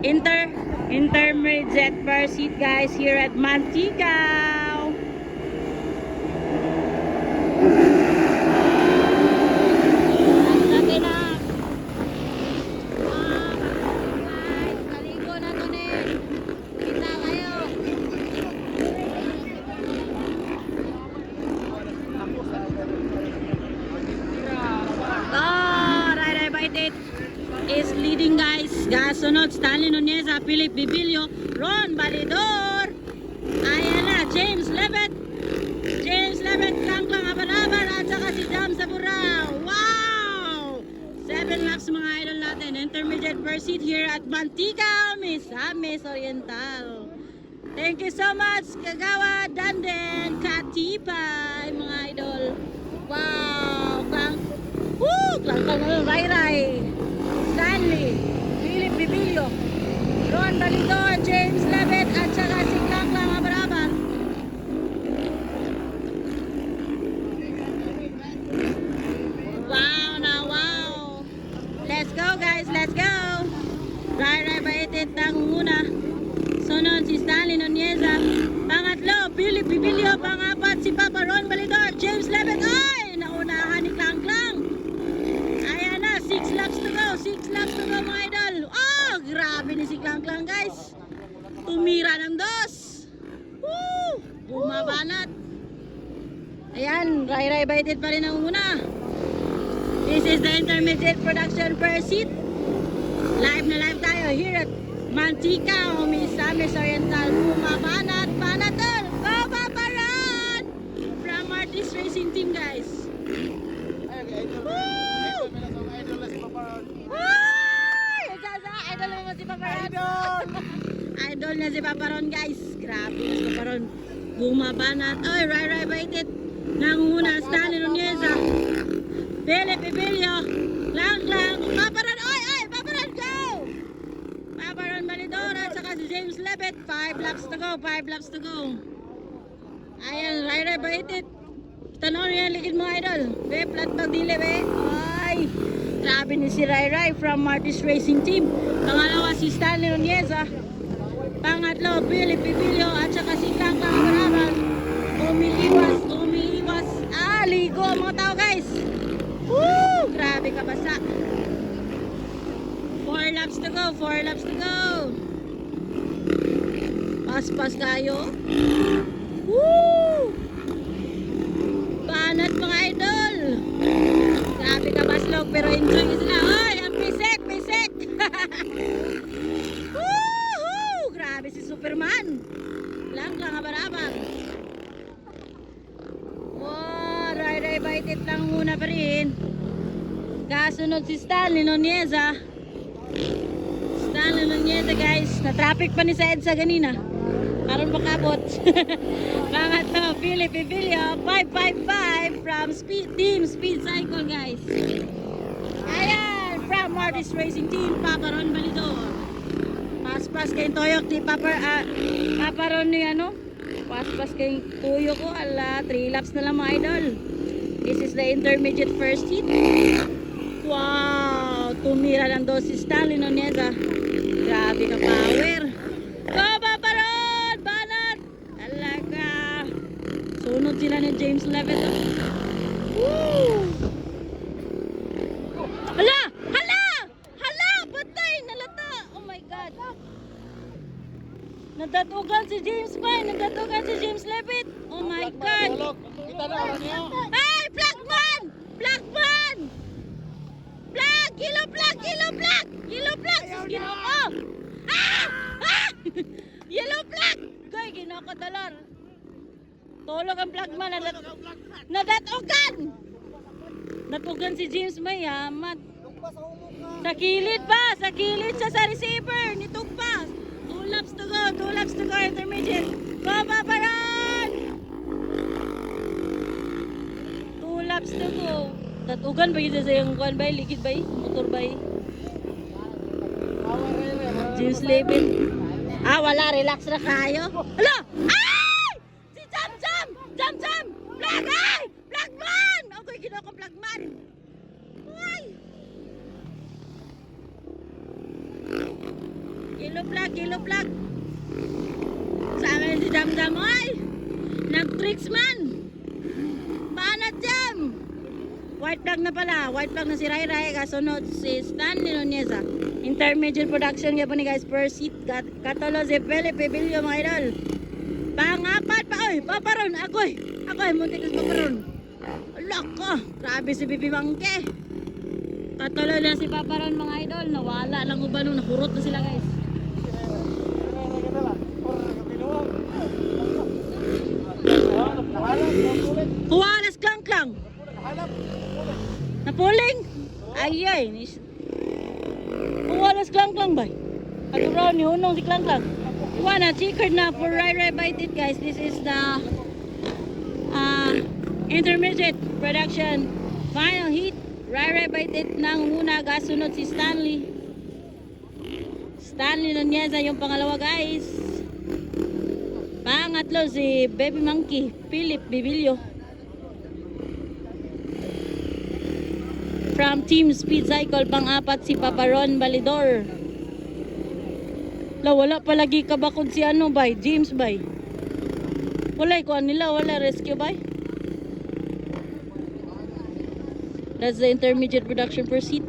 Intermediate bar seat guys here at Mantikau. Is leading guys. Gasunod Stanley Nuneza, Philip Bibilio, Ron Balidor. Ayan na, James Levet, Kangkang Abarabar at saka si Jam Saburao. Wow! 7 laps mga idol natin. Intermediate first seat here at Mantikau, Misamis Oriental. Thank you so much Kagawa, Danden, Katipay mga idol. Wow! Kangkang Ray. Stanley, Philip Bibilio, Ron Balidor, James Levet at saka si Kangkang Abarabar. Wow na wow. Let's go guys, let's go. Ray Baitit nangunguna. Sunod si Stanley Nuneza. Pangatlo, Philip Bibilio. Pangapat si Papa Ron Balidor, James Levet. Ay! Naunahan ni Kangkang. 6 laps to go mga idol. Oh, grabe ni si Klang guys. Tumira ng dos. Woo! Bumabanat. Ayan, Ray Baitit pa rin ang una. This is the intermediate production per seat. Live na live tayo here at Mantikau, Misamis Oriental. Bumabanat, panatol. Go Paparan! From Artist Racing Team guys. Woo! Idol mo si Paparon. Idol na si Paparon guys. Grabe na si Paparon. Bumabanat. Oy, Ray Baitit. Nanguna Stanley Nuneza. Philip Bibilio. Klang. Paparon. Oy, Paparon go! Paparon Balidor at saka si James Levet. 5 laps to go. Ayan, Ray Baitit. Tanaw niya ligid mga idol. Be, flat bag dili be. Ay! Grabe ni si Ray from Artist Racing Team. Pangalawa si Stanley Nuneza. Pangatlo, Philip Bibilio at saka si Kangkang Abarabar. Umiiwas. Ligo ang mga tao guys. Woo! Grabe ka basa. 4 laps to go. Pas kayo. Woo! Banat mga idol. Grabe ka baslog pero enjoy nyo sila. Oy, ang pisek. Woohoo! Grabe si Superman. Lang Abarabar. Oh, Ray Baitit lang muna pa rin. Kasunod si Stanley Nuneza guys. Na-traffic pa ni sa EDSA ganina. Karon makabot. Pangatlo, Philip Bibilio, 555 from Team Speed Cycle guys. Ayan, from Artist Racing Team, Papa Ron Balidor. Paspas kayong toyok ni Papa Ron ni ano? Paspas kayong tuyo ko. 3 laps na lang mga idol. This is the intermediate first heat. Wow, tumira ng dos si Stanley Nuneza. Grabe ka power. Go Papa Ron! Banat! Talaga. Sunod sila ni James Levet. Woo! Hala! Patay! Nalata! Oh my God! Nadatugan si James Levet. Oh my God! Ay! Plugman! Kilo plug! Ginoo! Yellow plug! Goy, ginoo ko dolor. Tulog ang plugman. Natugan si James Mayamat. Sa kilid siya sa receiver. Nitog pa. 2 laps to go, intermediate. Go Paparan! 2 laps to go. Tatugan ba yun sa yung kuhan ba? Likid ba? Motor ba? James Levet. Wala. Relax na kayo. Hala! Ay! Si Jam! Plug! Ay! Plugman! Okay, ginawa ko plugman. Ay! Kilo vlog. Sa amin si Damdam, ay! Nag-tricks man! Banat jam! White flag na pala. White flag na si Rai Rai. Kasunod si Stanley Nuneza. Intermediate production nga po ni guys. Per seat. Katalo si Felipe Bilio mga idol. Pangapat pa. Oy, paparon. Ako'y. Muntik is paparon. Alak ko. Grabe si Bibi Mangke. Katalo na si paparon mga idol. Nawala lang uba nung nakurot na sila guys. Kuwalas klang. Napuling? Ayay. Kuwalas klang ba? At raw ni Hunong si klang. Iwana, checkered na for Rai Rai Bite It guys. This is the intermediate production. Final heat. Rai Rai Bite It nangunguna. Kasunod si Stanley. Stanley Nuneza yung pangalawa guys. Pangatlo si Baby Monkey, Philip Bibilio. From Team Speed Cycle, pang-apat si Paparon Balidor. Wala palagi kabakod si ano bay, James bay. Wala ko nila, wala rescue bay. That's the intermediate production per seat.